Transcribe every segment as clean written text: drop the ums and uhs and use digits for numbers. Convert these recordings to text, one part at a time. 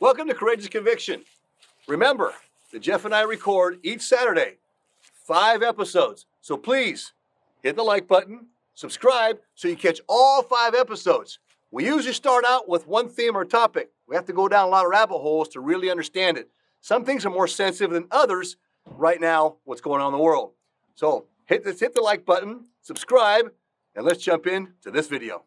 Welcome to Courageous Conviction. Remember that Jeff and I record each Saturday 5 episodes. So please hit the like button, subscribe so you catch all 5 episodes. We usually start out with one theme or topic. We have to go down a lot of rabbit holes to really understand it. Some things are more sensitive than others right now, what's going on in the world. So hit the like button, subscribe, and let's jump into this video.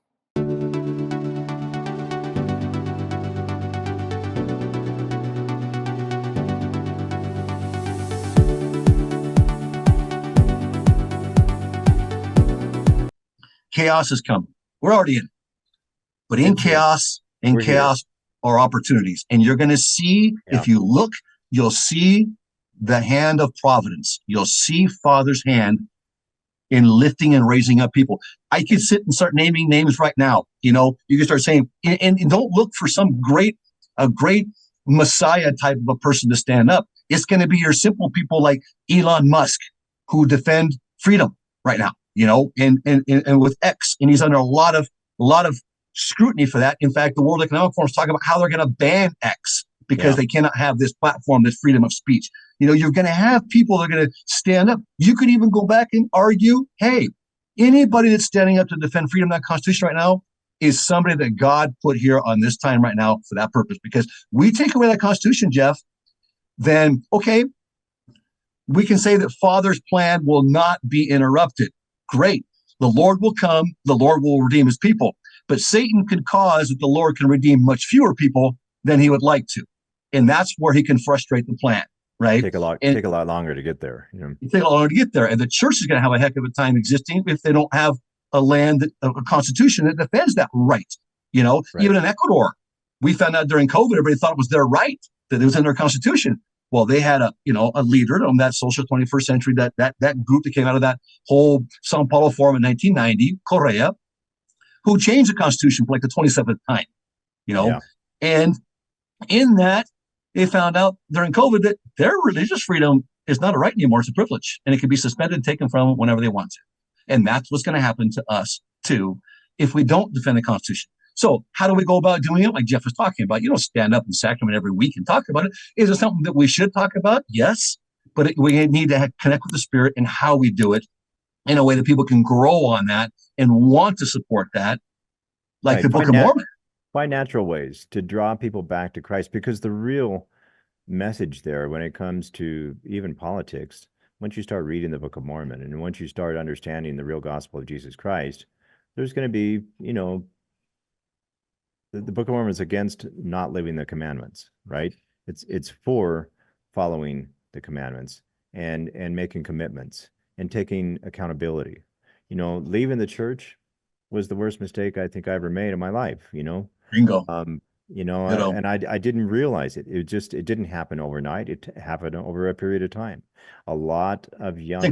Chaos is coming. We're already in it. But in chaos are opportunities. And you're going to see, if you look, you'll see the hand of providence. You'll see Father's hand in lifting and raising up people. I could sit and start naming names right now. You know, you can start saying, and don't look for some great Messiah type of a person to stand up. It's going to be your simple people like Elon Musk who defend freedom right now. You know, and with X, and he's under a lot of scrutiny for that. In fact, the World Economic Forum is talking about how they're going to ban X because they cannot have this platform, this freedom of speech. You know, you're going to have people that are going to stand up. You could even go back and argue, hey, anybody that's standing up to defend freedom, that Constitution right now, is somebody that God put here on this time right now for that purpose. Because we take away that Constitution, Jeff, then okay, we can say that Father's plan will not be interrupted. Great. The Lord will come. The Lord will redeem his people. But Satan can cause that the Lord can redeem much fewer people than he would like to. And that's where he can frustrate the plan, right? Take a lot longer to get there. You know? It take a lot longer to get there. And the church is going to have a heck of a time existing if they don't have a constitution that defends that right. You know, even in Ecuador, we found out during COVID, everybody thought it was their right, that it was in their constitution. Well, they had a leader on that social 21st century, that group that came out of that whole Sao Paulo Forum in 1990, Correa, who changed the Constitution for like the 27th time, and in that they found out during COVID that their religious freedom is not a right anymore, it's a privilege, and it can be suspended and taken from them whenever they want to. And that's what's going to happen to us too if we don't defend the Constitution. So how do we go about doing it? Like Jeff was talking about, you don't stand up in sacrament every week and talk about it. Is it something that we should talk about? Yes. But we need to connect with the Spirit in how we do it in a way that people can grow on that and want to support that. Like the Book of Mormon. Find natural ways to draw people back to Christ, because the real message there when it comes to even politics, once you start reading the Book of Mormon and once you start understanding the real gospel of Jesus Christ, there's going to be, the Book of Mormon is against not living the commandments, right? It's for following the commandments and making commitments and taking accountability. Leaving the church was the worst mistake I think I ever made in my life. Bingo. And I didn't realize it. It didn't happen overnight. It happened over a period of time. A lot of young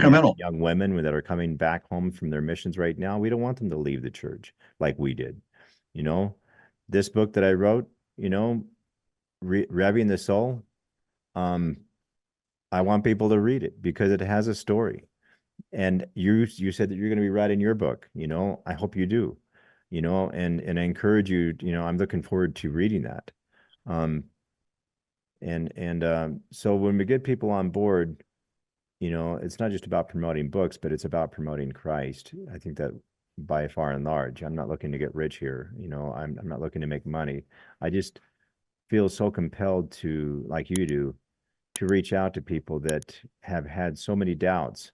women that are coming back home from their missions right now, we don't want them to leave the church like we did. This book that I wrote, Revving the Soul, I want people to read it because it has a story. And you said that you're going to be writing your book. I hope you do. And I encourage you. I'm looking forward to reading that. So when we get people on board, it's not just about promoting books, but it's about promoting Christ. I think that by far and large, I'm not looking to get rich here. I'm not looking to make money. I just feel so compelled to, like you do, to reach out to people that have had so many doubts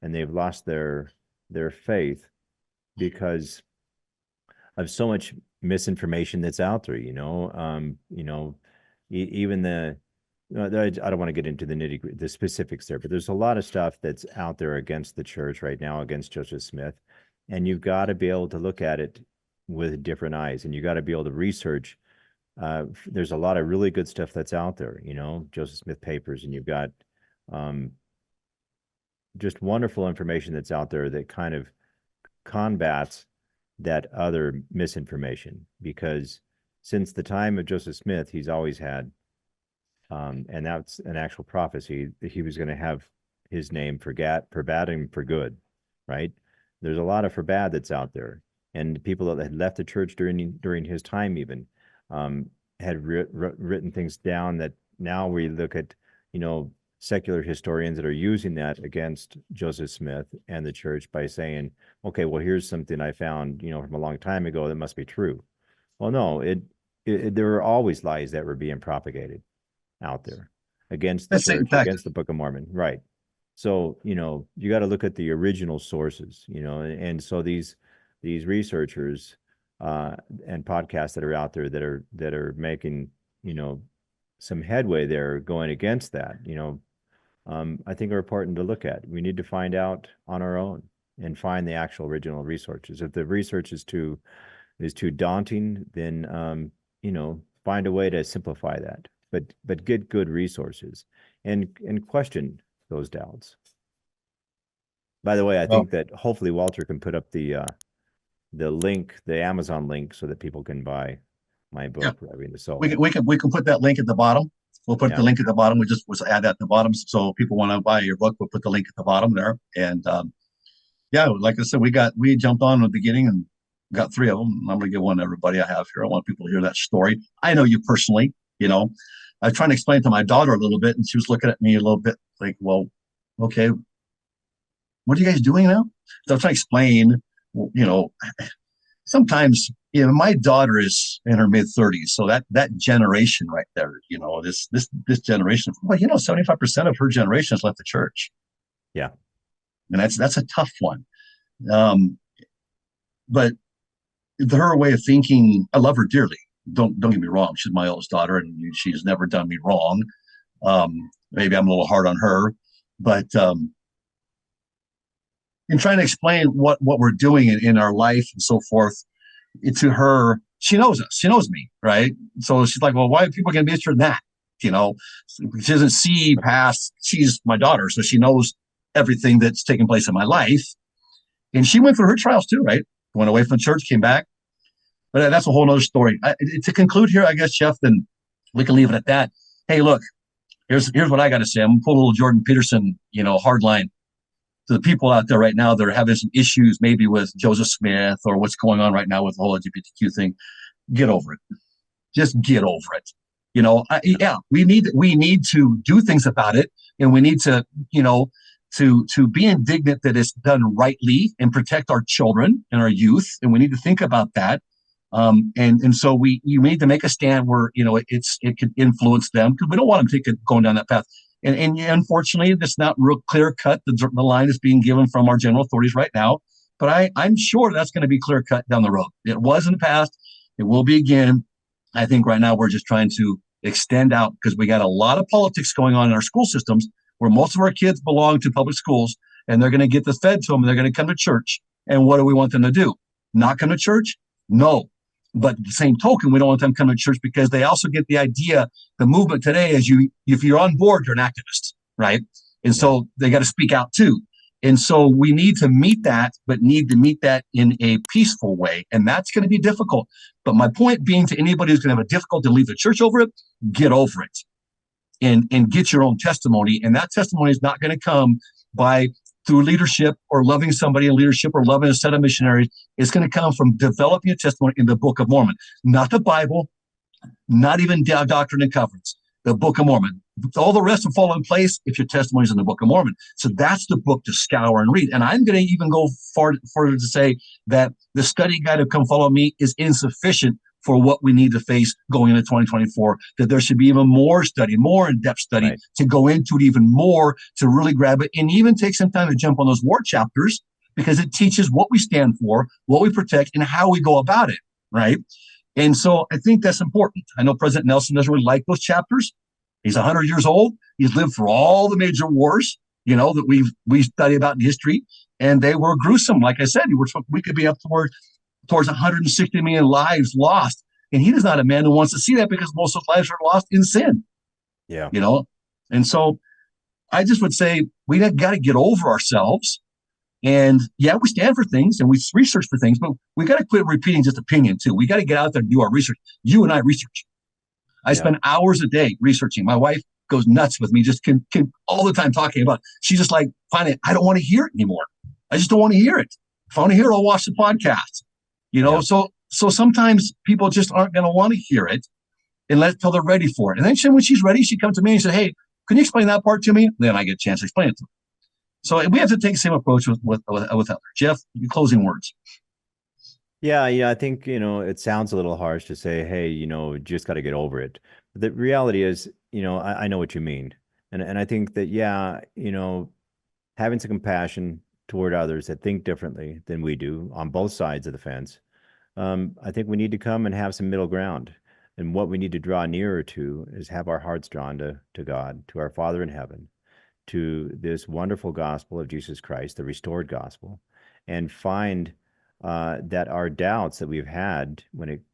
and they've lost their faith because of so much misinformation that's out there. Even I don't want to get into the specifics there, but there's a lot of stuff that's out there against the church right now, against Joseph Smith. And you've got to be able to look at it with different eyes, and you got to be able to research. There's a lot of really good stuff that's out there, Joseph Smith papers, and you've got just wonderful information that's out there that kind of combats that other misinformation, because since the time of Joseph Smith, he's always had, and that's an actual prophecy, that he was going to have his name for bad and for good, right? There's a lot of for bad that's out there, and people that had left the church during his time even, had written things down that now we look at, secular historians that are using that against Joseph Smith and the church by saying, okay, well, here's something I found, from a long time ago that must be true. Well, no, there were always lies that were being propagated out there against the church, against the Book of Mormon. Right. So, you got to look at the original sources, and so these researchers and podcasts that are out there that are making, some headway there going against that, I think are important to look at. We need to find out on our own and find the actual original researches. If the research is too daunting, then find a way to simplify that. But get good resources and question those doubts. By the way, I think that hopefully Walter can put up the link, the Amazon link, so that people can buy my book, Revving the Soul. We can put that link at the bottom. We'll put the link at the bottom. We'll add that at the bottom. So if people want to buy your book, we'll put the link at the bottom there. And like I said, we jumped on in the beginning and got 3 of them. I'm going to give one to everybody I have here. I want people to hear that story. I know you personally, I was trying to explain to my daughter a little bit, and she was looking at me a little bit like, well, okay, what are you guys doing now? So I'm trying to explain, sometimes, my daughter is in her mid-30s, so that generation right there, this generation, 75% of her generation has left the church. Yeah. And that's a tough one. But her way of thinking, I love her dearly. Don't get me wrong. She's my oldest daughter, and she's never done me wrong. Maybe I'm a little hard on her, but in trying to explain what we're doing in our life and so forth, to her, she knows us. She knows me, right? So she's like, well, why are people going to be interested in that? She doesn't see past. She's my daughter, so she knows everything that's taking place in my life. And she went through her trials too, right? Went away from the church, came back. But that's a whole other story. To conclude here, I guess, Jeff, then we can leave it at that. Hey, look, here's what I got to say. I'm going to pull a little Jordan Peterson, hard line to the people out there right now that are having some issues maybe with Joseph Smith or what's going on right now with the whole LGBTQ thing. Get over it. Just get over it. We need to do things about it, and we need to, to be indignant that it's done rightly and protect our children and our youth, and we need to think about that. And so you need to make a stand where it could influence them, because we don't want them going down that path. And unfortunately, it's not real clear cut. The line is being given from our general authorities right now, but I'm sure that's going to be clear cut down the road. It was in the past. It will be again. I think right now we're just trying to extend out, because we got a lot of politics going on in our school systems where most of our kids belong to public schools, and they're going to get this fed to them, and they're going to come to church. And what do we want them to do? Not come to church? No. But the same token, we don't want them to come to church because they also get the idea, the movement today is if you're on board, you're an activist, right? And so they got to speak out too. And so we need to meet that, but need to meet that in a peaceful way. And that's going to be difficult. But my point being, to anybody who's going to have a difficulty to leave the church over it, get over it and get your own testimony. And that testimony is not going to come through leadership or loving somebody in leadership or loving a set of missionaries. It's going to come from developing a testimony in the Book of Mormon, not the Bible, not even Doctrine and Covenants, the Book of Mormon. All the rest will fall in place if your testimony is in the Book of Mormon. So that's the book to scour and read. And I'm going to even go further to say that the study guide of Come Follow Me is insufficient for what we need to face going into 2024, that there should be even more study, more in-depth study to go into it even more, to really grab it, and even take some time to jump on those war chapters, because it teaches what we stand for, what we protect, and how we go about it, right? And so I think that's important. I know President Nelson doesn't really like those chapters. He's 100 years old. He's lived through all the major wars, that we study about in history, and they were gruesome. Like I said, we could be up towards 160 million lives lost. And he is not a man who wants to see that, because most of those lives are lost in sin. Yeah. And so I just would say we got to get over ourselves. And we stand for things and we research for things, but we got to quit repeating just opinion too. We got to get out there and do our research. You and I research. I spend hours a day researching. My wife goes nuts with me, just can all the time talking about it. She's just like, finally, I don't want to hear it anymore. I just don't want to hear it. If I want to hear it, I'll watch the podcast. So sometimes people just aren't going to want to hear it. until they're ready for it. And then when she's ready, she comes to me and said, hey, can you explain that part to me? Then I get a chance to explain it to her. So we have to take the same approach with Heather. Jeff, your closing words. Yeah, I think, it sounds a little harsh to say, hey, just got to get over it. But the reality is, I know what you mean. And I think that, having some compassion toward others that think differently than we do on both sides of the fence, I think we need to come and have some middle ground. And what we need to draw nearer to is have our hearts drawn to God, to our Father in heaven, to this wonderful gospel of Jesus Christ, the restored gospel, and find that our doubts that we've had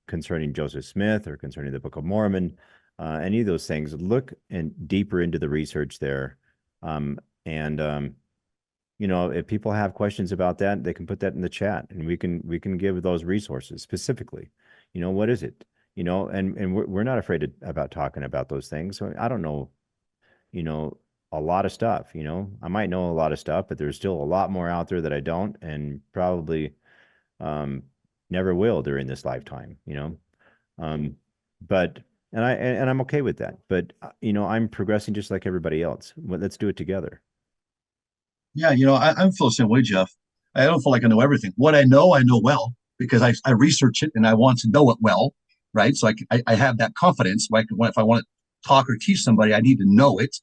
concerning Joseph Smith or concerning the Book of Mormon, any of those things, look deeper into the research there. If people have questions about that, they can put that in the chat, and we can give those resources specifically. What is it? And we're not afraid about talking about those things. So I don't know, a lot of stuff. I might know a lot of stuff, but there's still a lot more out there that I don't, and probably never will during this lifetime. But I'm okay with that. But I'm progressing just like everybody else. Let's do it together. Yeah, I feel the same way, Jeff. I don't feel like I know everything. What I know well, because I research it and I want to know it well, right? So I have that confidence. Like if I want to talk or teach somebody, I need to know it.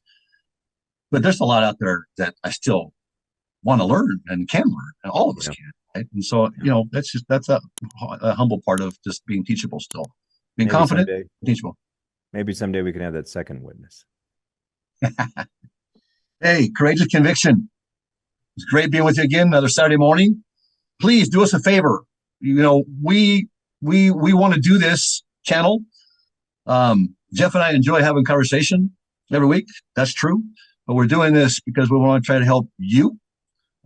But there's a lot out there that I still want to learn and can learn, and all of us can. Right? And so, that's a humble part of just being teachable still. Being confident, teachable. Maybe someday we can have that second witness. Hey, Courageous Conviction. It's great being with you again another Saturday morning. Please do us a favor. We want to do this channel. Jeff and I enjoy having conversation every week. That's true. But we're doing this because we want to try to help you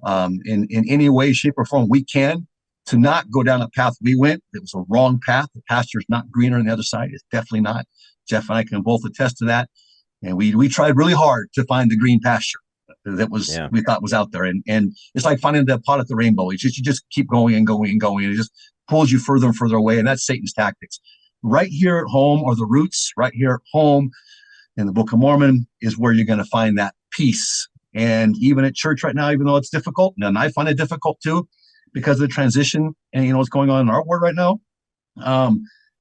in any way, shape, or form we can to not go down the path we went. It was a wrong path. The pasture's not greener on the other side. It's definitely not. Jeff and I can both attest to that. And we tried really hard to find the green pasture that we thought was out there. And it's like finding the pot at the rainbow. You just keep going and going and going. And it just pulls you further and further away. And that's Satan's tactics. Right here at home are the roots. Right here at home in the Book of Mormon is where you're going to find that peace. And even at church right now, even though it's difficult, and I find it difficult too, because of the transition and what's going on in our world right now,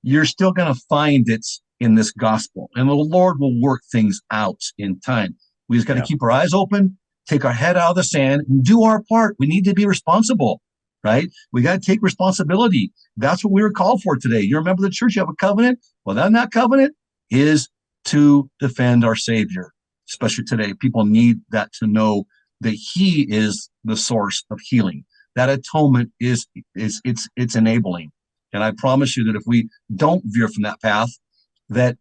you're still going to find it in this gospel. And the Lord will work things out in time. We just got to keep our eyes open, take our head out of the sand, and do our part. We need to be responsible, right? We got to take responsibility. That's what we were called for today. You remember the church, you have a covenant. Well, that covenant is to defend our Savior. Especially today, people need that to know that He is the source of healing. That atonement it's enabling. And I promise you that if we don't veer from that path, there's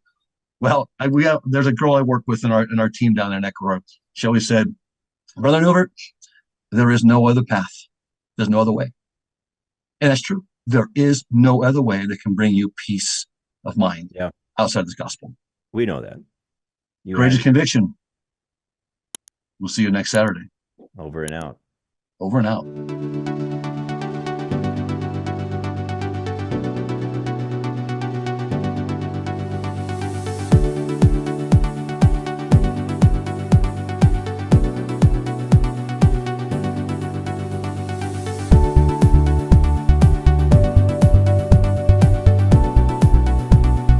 a girl I work with in our team down there in Ecuador. She always said, Brother Newbert, there is no other path. There's no other way. And that's true. There is no other way that can bring you peace of mind outside of this gospel. We know that. Courageous Conviction. We'll see you next Saturday. Over and out. Over and out.